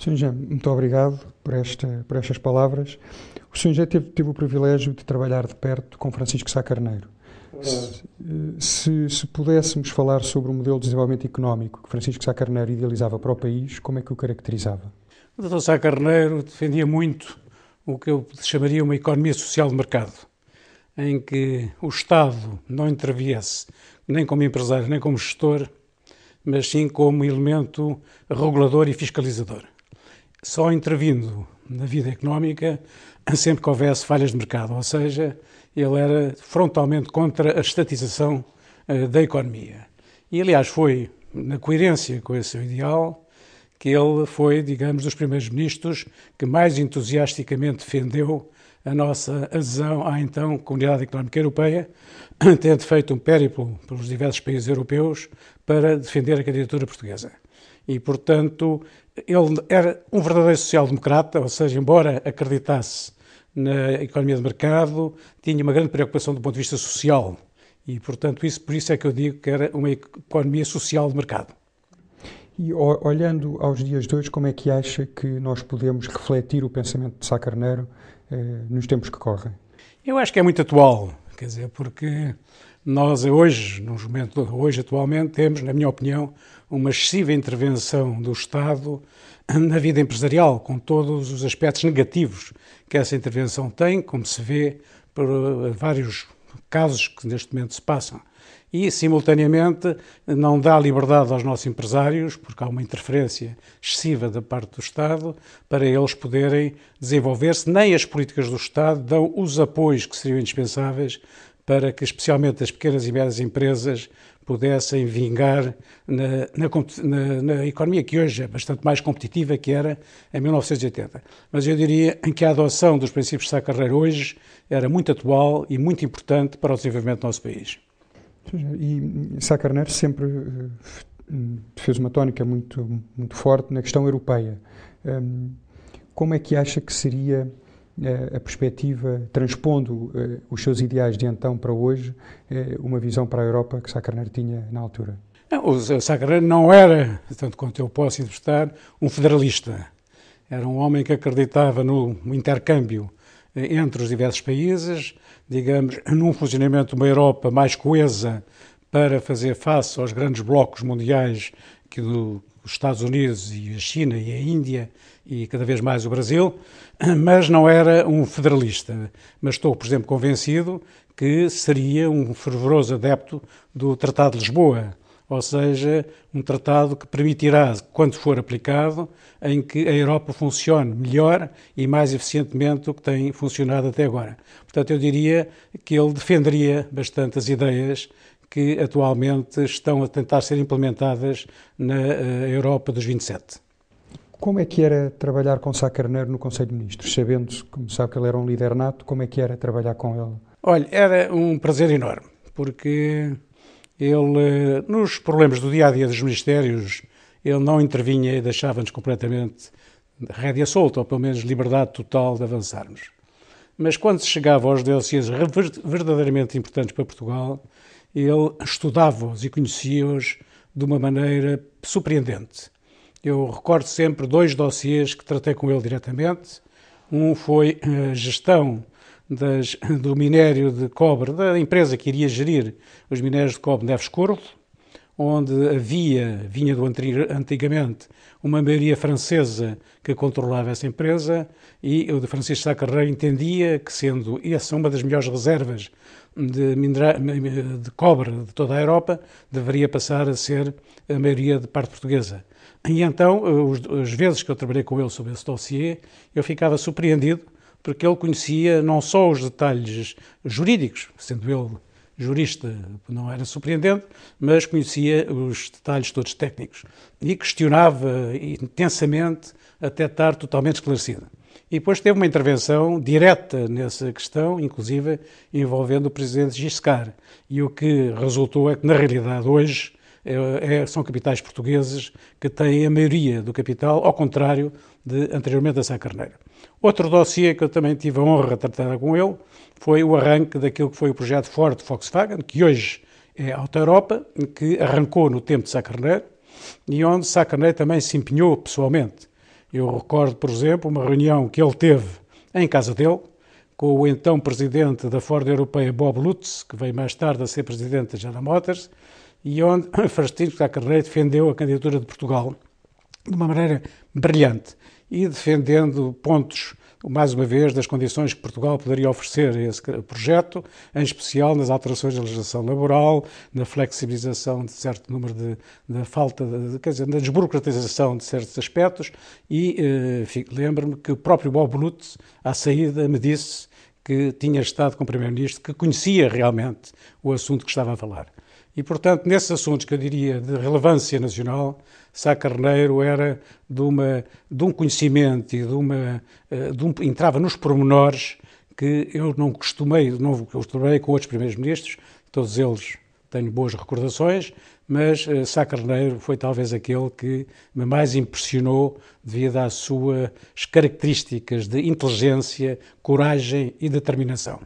Sr. Jean, muito obrigado por estas palavras. O Sr. Jean teve o privilégio de trabalhar de perto com Francisco Sá Carneiro. Se pudéssemos falar sobre o modelo de desenvolvimento económico que Francisco Sá Carneiro idealizava para o país, como é que o caracterizava? O Dr. Sá Carneiro defendia muito o que eu chamaria uma economia social de mercado, em que o Estado não interviesse nem como empresário nem como gestor, mas sim como elemento regulador e fiscalizador. Só intervindo na vida económica sempre que houvesse falhas de mercado, ou seja, ele era frontalmente contra a estatização da economia. E, aliás, foi na coerência com esse seu ideal que ele foi, digamos, dos primeiros ministros que mais entusiasticamente defendeu a nossa adesão à então Comunidade Económica Europeia, tendo feito um périplo pelos diversos países europeus para defender a candidatura portuguesa. E, portanto, ele era um verdadeiro social-democrata, ou seja, embora acreditasse na economia de mercado, tinha uma grande preocupação do ponto de vista social. E, portanto, por isso é que eu digo que era uma economia social de mercado. E olhando aos dias de hoje, como é que acha que nós podemos refletir o pensamento de Sá Carneiro nos tempos que correm? Eu acho que é muito atual, quer dizer, porque nós hoje, atualmente, temos, na minha opinião, uma excessiva intervenção do Estado na vida empresarial, com todos os aspectos negativos que essa intervenção tem, como se vê por vários casos que neste momento se passam. E, simultaneamente, não dá liberdade aos nossos empresários, porque há uma interferência excessiva da parte do Estado, para eles poderem desenvolver-se. Nem as políticas do Estado dão os apoios que seriam indispensáveis para que, especialmente, as pequenas e médias empresas pudessem vingar na economia que hoje é bastante mais competitiva que era em 1980. Mas eu diria que a adoção dos princípios de Sá Carneiro hoje era muito atual e muito importante para o desenvolvimento do nosso país. E Sá Carneiro sempre fez uma tónica muito forte na questão europeia. Como é que acha que seria a perspectiva, transpondo os seus ideais de então para hoje, uma visão para a Europa que Sá Carneiro tinha na altura? Não, o Sá Carneiro não era, tanto quanto eu posso interpretar, um federalista. Era um homem que acreditava no intercâmbio entre os diversos países, digamos, num funcionamento de uma Europa mais coesa para fazer face aos grandes blocos mundiais que os Estados Unidos e a China e a Índia e cada vez mais o Brasil, mas não era um federalista. Mas estou, por exemplo, convencido que seria um fervoroso adepto do Tratado de Lisboa, ou seja, um tratado que permitirá, quando for aplicado, em que a Europa funcione melhor e mais eficientemente do que tem funcionado até agora. Portanto, eu diria que ele defenderia bastante as ideias que atualmente estão a tentar ser implementadas na Europa dos 27. Como é que era trabalhar com Sá Carneiro no Conselho de Ministros? Sabendo, como sabe que ele era um líder nato, como é que era trabalhar com ele? Olha, era um prazer enorme, porque ele, nos problemas do dia-a-dia dos ministérios, ele não intervinha e deixava-nos completamente rédea solta, ou pelo menos liberdade total de avançarmos. Mas quando se chegava aos dossiês verdadeiramente importantes para Portugal, ele estudava-os e conhecia-os de uma maneira surpreendente. Eu recordo sempre 2 dossiês que tratei com ele diretamente. Um foi a gestão do minério de cobre, da empresa que iria gerir os minérios de cobre Neves Corvo, onde vinha antigamente uma maioria francesa que controlava essa empresa, e o de Francisco Sá Carneiro entendia que, sendo essa uma das melhores reservas de cobre de toda a Europa, deveria passar a ser a maioria de parte portuguesa. E então, as vezes que eu trabalhei com ele sobre esse dossiê, eu ficava surpreendido, porque ele conhecia não só os detalhes jurídicos, sendo ele jurista, não era surpreendente, mas conhecia os detalhes todos técnicos e questionava intensamente até estar totalmente esclarecido. E depois teve uma intervenção direta nessa questão, inclusive envolvendo o presidente Giscard. E o que resultou é que, na realidade, hoje são capitais portugueses que têm a maioria do capital, ao contrário de anteriormente a Sá Carneiro. Outro dossiê que eu também tive a honra de tratar com ele foi o arranque daquilo que foi o projeto Ford Volkswagen, que hoje é a Auto Europa, que arrancou no tempo de Sá Carneiro e onde Sá Carneiro também se empenhou pessoalmente. Eu recordo, por exemplo, uma reunião que ele teve em casa dele, com o então presidente da Ford Europeia, Bob Lutz, que veio mais tarde a ser presidente da General Motors, e onde Francisco Sá Carneiro defendeu a candidatura de Portugal de uma maneira brilhante e defendendo pontos, mais uma vez, das condições que Portugal poderia oferecer a esse projeto, em especial nas alterações da legislação laboral, na flexibilização de certo número da falta, quer dizer, na desburocratização de certos aspectos e lembro-me que o próprio Bob Lutz, à saída, me disse que tinha estado com o Primeiro-Ministro, que conhecia realmente o assunto que estava a falar. E, portanto, nesses assuntos que eu diria de relevância nacional, Sá Carneiro era de um conhecimento e entrava nos pormenores que eu não costumei, eu trabalhei com outros primeiros-ministros, todos eles tenho boas recordações, mas Sá Carneiro foi talvez aquele que me mais impressionou devido às suas características de inteligência, coragem e determinação.